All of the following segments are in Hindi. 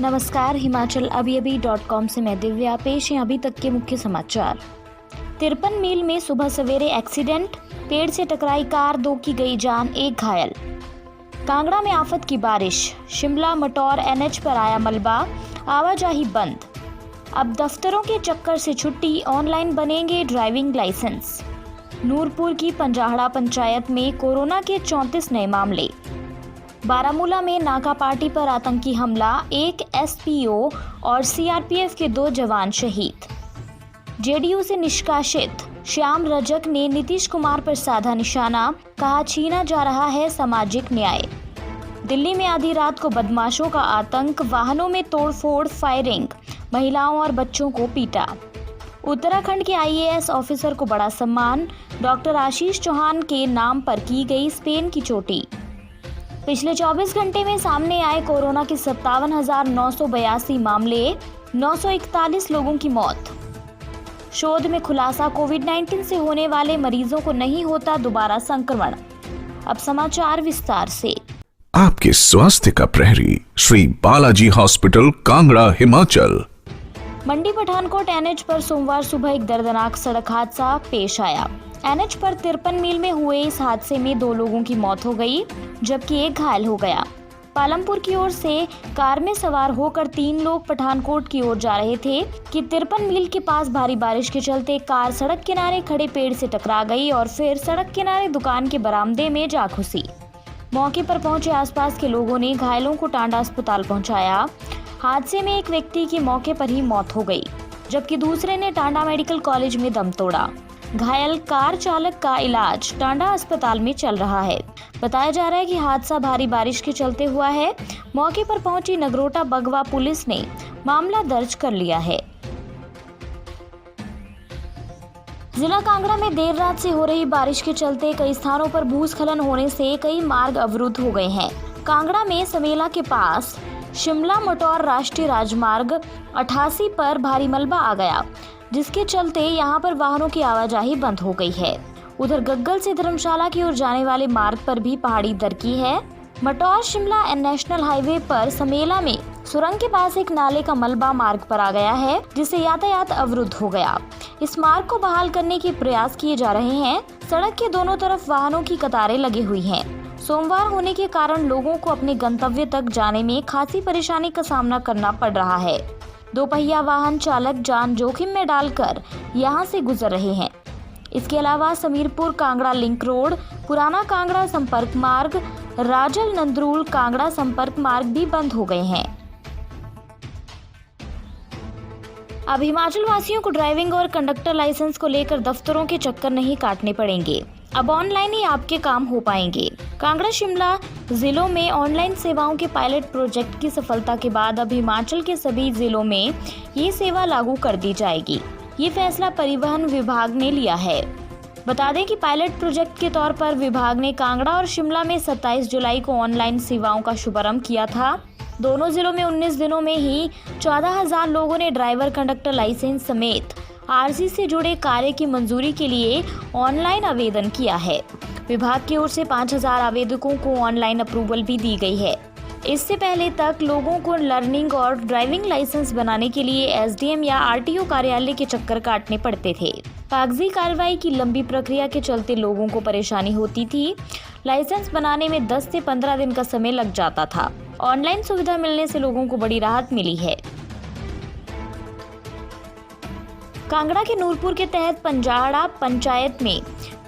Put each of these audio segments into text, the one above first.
नमस्कार, हिमाचल अभी से मैं दिव्या। पेश हैं अभी तक के मुख्य समाचार। 53 मील में सुबह सवेरे एक्सीडेंट, पेड़ से टकराई कार, 2 की गई जान, 1 घायल। कांगड़ा में आफत की बारिश, शिमला मटौर एनएच पर आया मलबा, आवाजाही बंद। अब दफ्तरों के चक्कर से छुट्टी, ऑनलाइन बनेंगे ड्राइविंग लाइसेंस। नूरपुर की पंजाहड़ा पंचायत में कोरोना के 34 नए मामले। बारामूला में नाका पार्टी पर आतंकी हमला, 1 एसपीओ और सीआरपीएफ के 2 जवान शहीद। जेडीयू से निष्कासित श्याम रजक ने नीतीश कुमार पर साधा निशाना, कहा छीना जा रहा है सामाजिक न्याय। दिल्ली में आधी रात को बदमाशों का आतंक, वाहनों में तोड़फोड़, फायरिंग, महिलाओं और बच्चों को पीटा। उत्तराखंड के आईएएस ऑफिसर को बड़ा सम्मान, डॉक्टर आशीष चौहान के नाम पर की गई स्पेन की चोटी। पिछले 24 घंटे में सामने आए कोरोना के 57,982 मामले, 941 लोगों की मौत। शोध में खुलासा, कोविड-19 से होने वाले मरीजों को नहीं होता दोबारा संक्रमण। अब समाचार विस्तार से। आपके स्वास्थ्य का प्रहरी, श्री बालाजी हॉस्पिटल, कांगड़ा, हिमाचल। मंडी पठानकोट एनएच पर सोमवार सुबह एक दर्दनाक सड़क हादसा पेश आया। एनएच पर 53 मील में हुए इस हादसे में 2 लोगों की मौत हो गई, जबकि 1 घायल हो गया। पालमपुर की ओर से कार में सवार होकर 3 लोग पठानकोट की ओर जा रहे थे कि 53 मील के पास भारी बारिश के चलते कार सड़क किनारे खड़े पेड़ से टकरा गई और फिर सड़क किनारे दुकान के बरामदे में जा घुसी। मौके पर पहुंचे आसपास के लोगों ने घायलों को टांडा अस्पताल पहुंचाया। हादसे में एक व्यक्ति की मौके पर ही मौत हो गई, जबकि दूसरे ने टांडा मेडिकल कॉलेज में दम तोड़ा। घायल कार चालक का इलाज टांडा अस्पताल में चल रहा है। बताया जा रहा है कि हादसा भारी बारिश के चलते हुआ है। मौके पर पहुंची नगरोटा बगवा पुलिस ने मामला दर्ज कर लिया है। जिला कांगड़ा में देर रात से हो रही बारिश के चलते कई स्थानों पर भूस्खलन होने से कई मार्ग अवरुद्ध हो गए हैं। कांगड़ा में समेला के पास शिमला मटौर राष्ट्रीय राजमार्ग 88 पर भारी मलबा आ गया, जिसके चलते यहां पर वाहनों की आवाजाही बंद हो गई है। उधर गग्गल से धर्मशाला की ओर जाने वाले मार्ग पर भी पहाड़ी दरकी है। मटौर शिमला नेशनल हाईवे पर समेला में सुरंग के पास एक नाले का मलबा मार्ग पर आ गया है, जिससे यातायात अवरुद्ध हो गया। इस मार्ग को बहाल करने के प्रयास किए जा रहे हैं। सड़क के दोनों तरफ वाहनों की कतारें लगी हुई हैं। सोमवार होने के कारण लोगों को अपने गंतव्य तक जाने में खासी परेशानी का सामना करना पड़ रहा है। 2 पहिया वाहन चालक जान जोखिम में डालकर यहां से गुजर रहे हैं। इसके अलावा समीरपुर कांगड़ा लिंक रोड, पुराना कांगड़ा संपर्क मार्ग, राजल नंदरूल कांगड़ा संपर्क मार्ग भी बंद हो गए हैं। अब हिमाचल वासियों को ड्राइविंग और कंडक्टर लाइसेंस को लेकर दफ्तरों के चक्कर नहीं काटने पड़ेंगे। अब ऑनलाइन ही आपके काम हो पाएंगे। कांगड़ा शिमला जिलों में ऑनलाइन सेवाओं के पायलट प्रोजेक्ट की सफलता के बाद अब हिमाचल के सभी जिलों में ये सेवा लागू कर दी जाएगी। ये फैसला परिवहन विभाग ने लिया है। बता दें कि पायलट प्रोजेक्ट के तौर पर विभाग ने कांगड़ा और शिमला में 27 जुलाई को ऑनलाइन सेवाओं का शुभारंभ किया था। दोनों जिलों में 19 दिनों में ही 14,000 लोगों ने ड्राइवर कंडक्टर लाइसेंस समेत आरसी से जुड़े कार्य की मंजूरी के लिए ऑनलाइन आवेदन किया है। विभाग की ओर से 5,000 आवेदकों को ऑनलाइन अप्रूवल भी दी गई है। इससे पहले तक लोगों को लर्निंग और ड्राइविंग लाइसेंस बनाने के लिए एसडीएम या आरटीओ कार्यालय के चक्कर काटने पड़ते थे। कागजी कार्रवाई की लंबी प्रक्रिया के चलते लोगों को परेशानी होती थी। लाइसेंस बनाने में 10 से 15 दिन का समय लग जाता था। ऑनलाइन सुविधा मिलने से लोगों को बड़ी राहत मिली है। कांगड़ा के नूरपुर के तहत पंजाहड़ा पंचायत में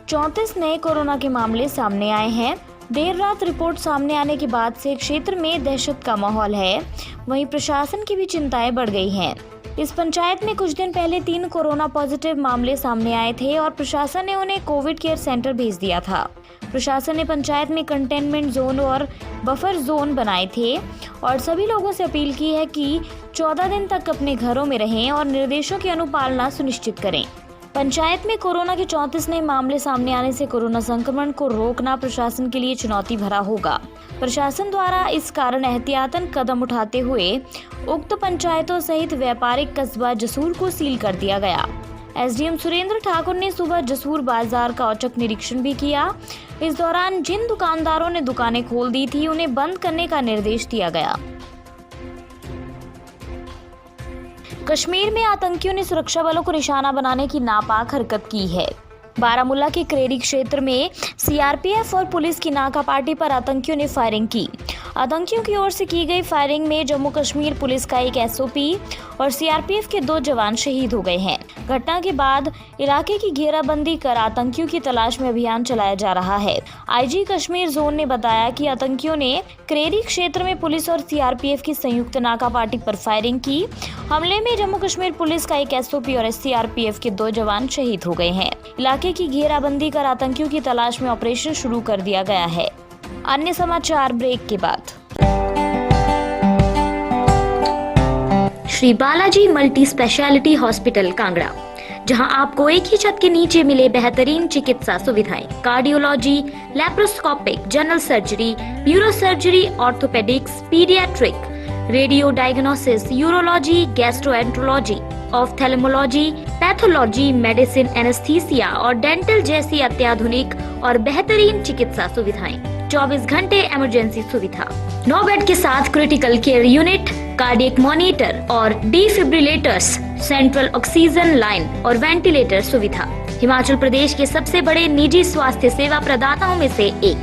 34 नए कोरोना के मामले सामने आए हैं। देर रात रिपोर्ट सामने आने के बाद से क्षेत्र में दहशत का माहौल है। वहीं प्रशासन की भी चिंताएं बढ़ गई हैं। इस पंचायत में कुछ दिन पहले 3 कोरोना पॉजिटिव मामले सामने आए थे और प्रशासन ने उन्हें कोविड केयर सेंटर भेज दिया था। प्रशासन ने पंचायत में कंटेनमेंट जोन और बफर जोन बनाए थे और सभी लोगों से अपील की है कि 14 दिन तक अपने घरों में रहें और निर्देशों की अनुपालना सुनिश्चित करें। पंचायत में कोरोना के 34 नए मामले सामने आने से कोरोना संक्रमण को रोकना प्रशासन के लिए चुनौती भरा होगा। प्रशासन द्वारा इस कारण एहतियातन कदम उठाते हुए उक्त पंचायतों सहित व्यापारिक कस्बा जसूर को सील कर दिया गया। एसडीएम सुरेंद्र ठाकुर ने सुबह जसूर बाजार का औचक निरीक्षण भी किया। इस दौरान जिन दुकानदारों ने दुकानें खोल दी थी उन्हें बंद करने का निर्देश दिया गया। कश्मीर में आतंकियों ने सुरक्षा बलों को निशाना बनाने की नापाक हरकत की है। बारामूला के क्रेरी क्षेत्र में सीआरपीएफ और पुलिस की नाकापाटी पर आतंकियों ने फायरिंग की। आतंकियों की ओर से की गई फायरिंग में जम्मू कश्मीर पुलिस का एक एसओपी और सीआरपीएफ के 2 जवान शहीद हो गए हैं। घटना के बाद इलाके की घेराबंदी कर आतंकियों की तलाश में अभियान चलाया जा रहा है। आईजी कश्मीर जोन ने बताया कि आतंकियों ने क्रेरी क्षेत्र में पुलिस और सीआरपीएफ की संयुक्त नाकापाटी पर फायरिंग की। हमले में जम्मू कश्मीर पुलिस का एक एसओपी और सीआरपीएफ के 2 जवान शहीद हो गए हैं। इलाके की घेराबंदी कर आतंकियों की तलाश में ऑपरेशन शुरू कर दिया गया है। अन्य समाचार ब्रेक के बाद। Shri Balaji multi speciality hospital Kangra, जहां आपको एक ही छत के नीचे मिले बेहतरीन चिकित्सा सुविधाएं, cardiology, laparoscopic, general surgery, neuro surgery, orthopaedics, paediatric, radio diagnosis, urology, gastroenterology, ophthalmology, pathology, medicine, anaesthesia और डेंटल जैसी अत्याधुनिक और बेहतरीन चिकित्सा सुविधाएं, 24 घंटे इमरजेंसी सुविधा, 9 बेड के साथ critical care unit, cardiac monitor और डिफिब्रिलेटर्स, सेंट्रल ऑक्सीजन लाइन और वेंटिलेटर सुविधा। हिमाचल प्रदेश के सबसे बड़े निजी स्वास्थ्य सेवा प्रदाताओं में से एक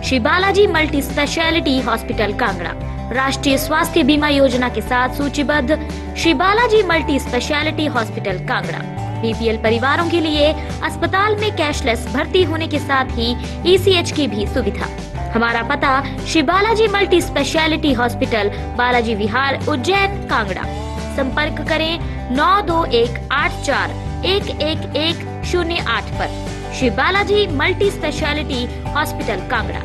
Shri Balaji multi speciality hospital Kangra राष्ट्रीय स्वास्थ्य बीमा योजना के साथ सूचीबद्ध Shri Balaji multi speciality hospital Kangra BPL परिवारों के लिए अस्पताल में कैशलेस भर्ती होने के साथ ही ईसीएच की भी सुविधा। हमारा पता Shri Balaji multi speciality hospital, Balaji Vihar, Ujjain, Kangra. संपर्क करें 9218411108 पर। Shri Balaji multi speciality hospital Kangra.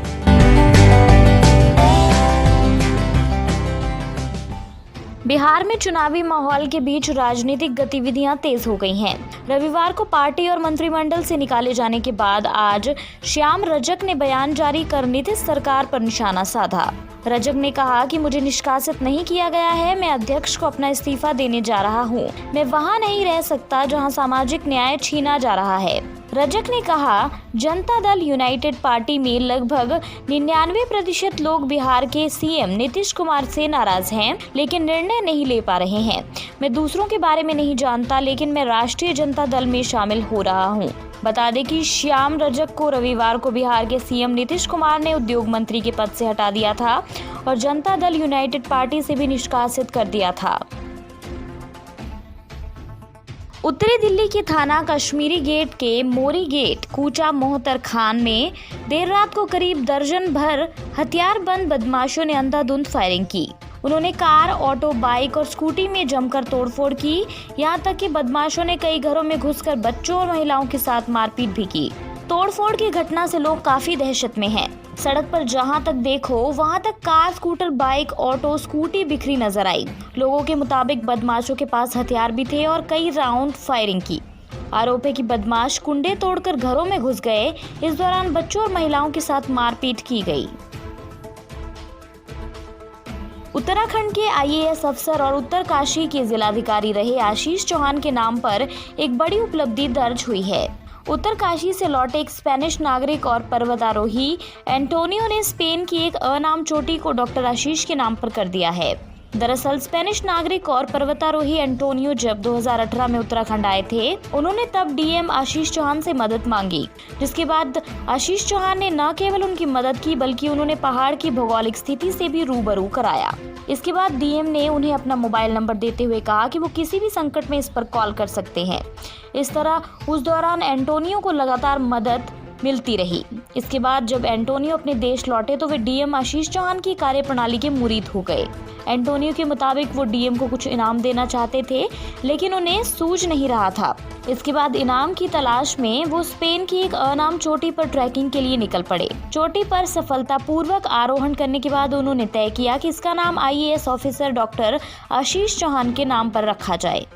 Bihar में चुनावी माहौल के बीच राजनीतिक गतिविधियां तेज हो गई हैं। रविवार को पार्टी और मंत्रिमंडल से निकाले जाने के बाद आज श्याम रजक ने बयान जारी कर नीतीश सरकार पर निशाना साधा। रजक ने कहा कि मुझे निष्कासित नहीं किया गया है, मैं अध्यक्ष को अपना इस्तीफा देने जा रहा हूं। मैं वहां नहीं रह सकता जहां सामाजिक न्याय छीना जा रहा है। रजक ने कहा, जनता दल यूनाइटेड पार्टी में लगभग 99% लोग बिहार के सीएम नीतीश कुमार से नाराज हैं, लेकिन निर्णय नहीं ले पा रहे हैं। मैं दूसरों के बारे में नहीं जानता, लेकिन मैं राष्ट्रीय जनता दल में शामिल हो रहा हूं। बता दें कि श्याम रजक को रविवार को बिहार के सीएम नीतीश कुमार ने उद्योग मंत्री के पद से हटा दिया था और जनता दल यूनाइटेड पार्टी से भी निष्कासित कर दिया था। उत्तरी दिल्ली के थाना कश्मीरी गेट के मोरी गेट कूचा मोहतर खान में देर रात को करीब दर्जन भर हथियारबंद बदमाशों ने अंधाधुंध फायरिंग की। उन्होंने कार, ऑटो, बाइक और स्कूटी में जमकर तोड़फोड़ की। यहाँ तक कि बदमाशों ने कई घरों में घुसकर बच्चों और महिलाओं के साथ मारपीट भी की। तोड़फोड़ की घटना से लोग काफी दहशत में हैं। सड़क पर जहां तक देखो वहां तक car, scooter, bike, auto, scooty बिखरी नजर आई। लोगों के मुताबिक बदमाशों के पास हथियार भी थे और कई राउंड फायरिंग की। आरोप है कि बदमाश कुंडे तोड़कर घरों में घुस गए। इस दौरान बच्चों और महिलाओं के साथ मारपीट की गई। उत्तराखंड के आईएएस अफसर और उत्तरकाशी के जिलाधिकारी रहे आशीष चौहान के नाम पर एक बड़ी उपलब्धि दर्ज हुई है। उत्तरकाशी से लौटे एक स्पेनिश नागरिक और पर्वतारोही एंटोनियो ने स्पेन की एक अनाम चोटी को डॉक्टर आशीष के नाम पर कर दिया है। दरअसल स्पेनिश नागरिक और पर्वतारोही एंटोनियो जब 2018 में उत्तराखंड आए थे, उन्होंने तब डीएम आशीष चौहान से मदद मांगी, जिसके बाद आशीष चौहान ने न केवल उनकी मदद की बल्कि उन्होंने पहाड़ की भौगोलिक स्थिति से भी रूबरू कराया। इसके बाद डीएम ने उन्हें अपना मोबाइल नंबर देते हुए कहा कि वो किसी भी संकट में इस पर कॉल कर सकते हैं। इस तरह उस दौरान एंटोनियो को लगातार मदद मिलती रही। इसके बाद जब एंटोनियो अपने देश लौटे तो वे डीएम आशीष चौहान की कार्यप्रणाली के मुरीद हो गए। एंटोनियो के मुताबिक वो डीएम को कुछ इनाम देना चाहते थे, लेकिन उन्हें सूझ नहीं रहा था। इसके बाद इनाम की तलाश में वो स्पेन की एक अनाम चोटी पर ट्रैकिंग के लिए निकल पड़े। चोटी पर सफलतापूर्वक आरोहण करने के बाद उन्होंने तय किया कि इसका नाम IAS officer doctor Ashish Chauhan के नाम पर रखा जाए।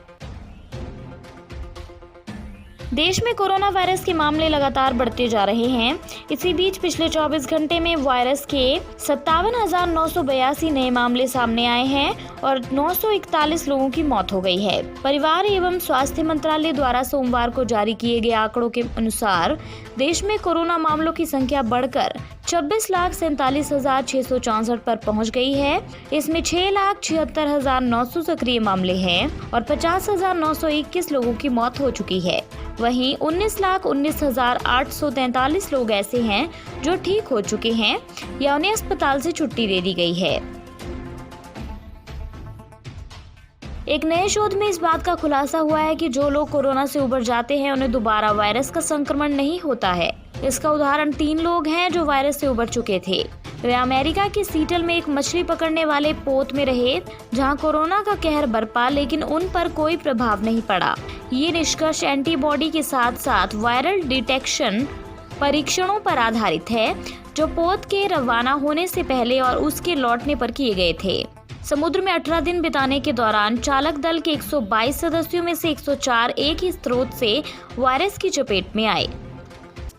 देश में कोरोना वायरस के मामले लगातार बढ़ते जा रहे हैं। इसी बीच पिछले 24 घंटे में वायरस के 57,982 नए मामले सामने आए हैं और 941 लोगों की मौत हो गई है। परिवार एवं स्वास्थ्य मंत्रालय द्वारा सोमवार को जारी किए गए आंकड़ों के अनुसार देश में कोरोना मामलों की संख्या बढ़कर 26,47,664 पर पहुंच गई है। इसमें 6,76,900 सक्रिय मामले हैं और 50,921 लोगों की मौत हो चुकी है। वहीं 19,19,843 लोग ऐसे हैं जो ठीक हो चुके हैं या उन्हें अस्पताल से छुट्टी दे दी गई है। एक नए शोध में इस बात का खुलासा हुआ है कि जो लोग कोरोना से उबर जाते हैं उन्हें दोबारा वायरस का संक्रमण नहीं होता है। इसका उदाहरण 3 लोग हैं जो वायरस से उबर चुके थे। वे अमेरिका के सीटल में एक मछली पकड़ने वाले पोत में रहे जहां कोरोना का कहर बरपा, लेकिन उन पर कोई प्रभाव नहीं पड़ा। ये निष्कर्ष एंटीबॉडी के साथ साथ वायरल डिटेक्शन परीक्षणों पर आधारित है जो पोत के रवाना होने से पहले और उसके लौटने पर किए गए थे। समुद्र में 18 दिन बिताने के दौरान चालक दल के 122 सदस्यों में से 104 एक ही स्रोत से वायरस की चपेट में आए।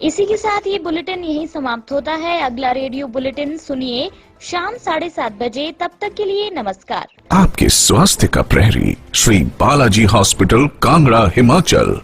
इसी के साथ ये बुलेटिन यहीं समाप्त होता है। अगला रेडियो बुलेटिन सुनिए शाम 7:30 बजे। तब तक के लिए नमस्कार। आपके स्वास्थ्य का प्रहरी श्री बालाजी हॉस्पिटल, कांगड़ा, हिमाचल।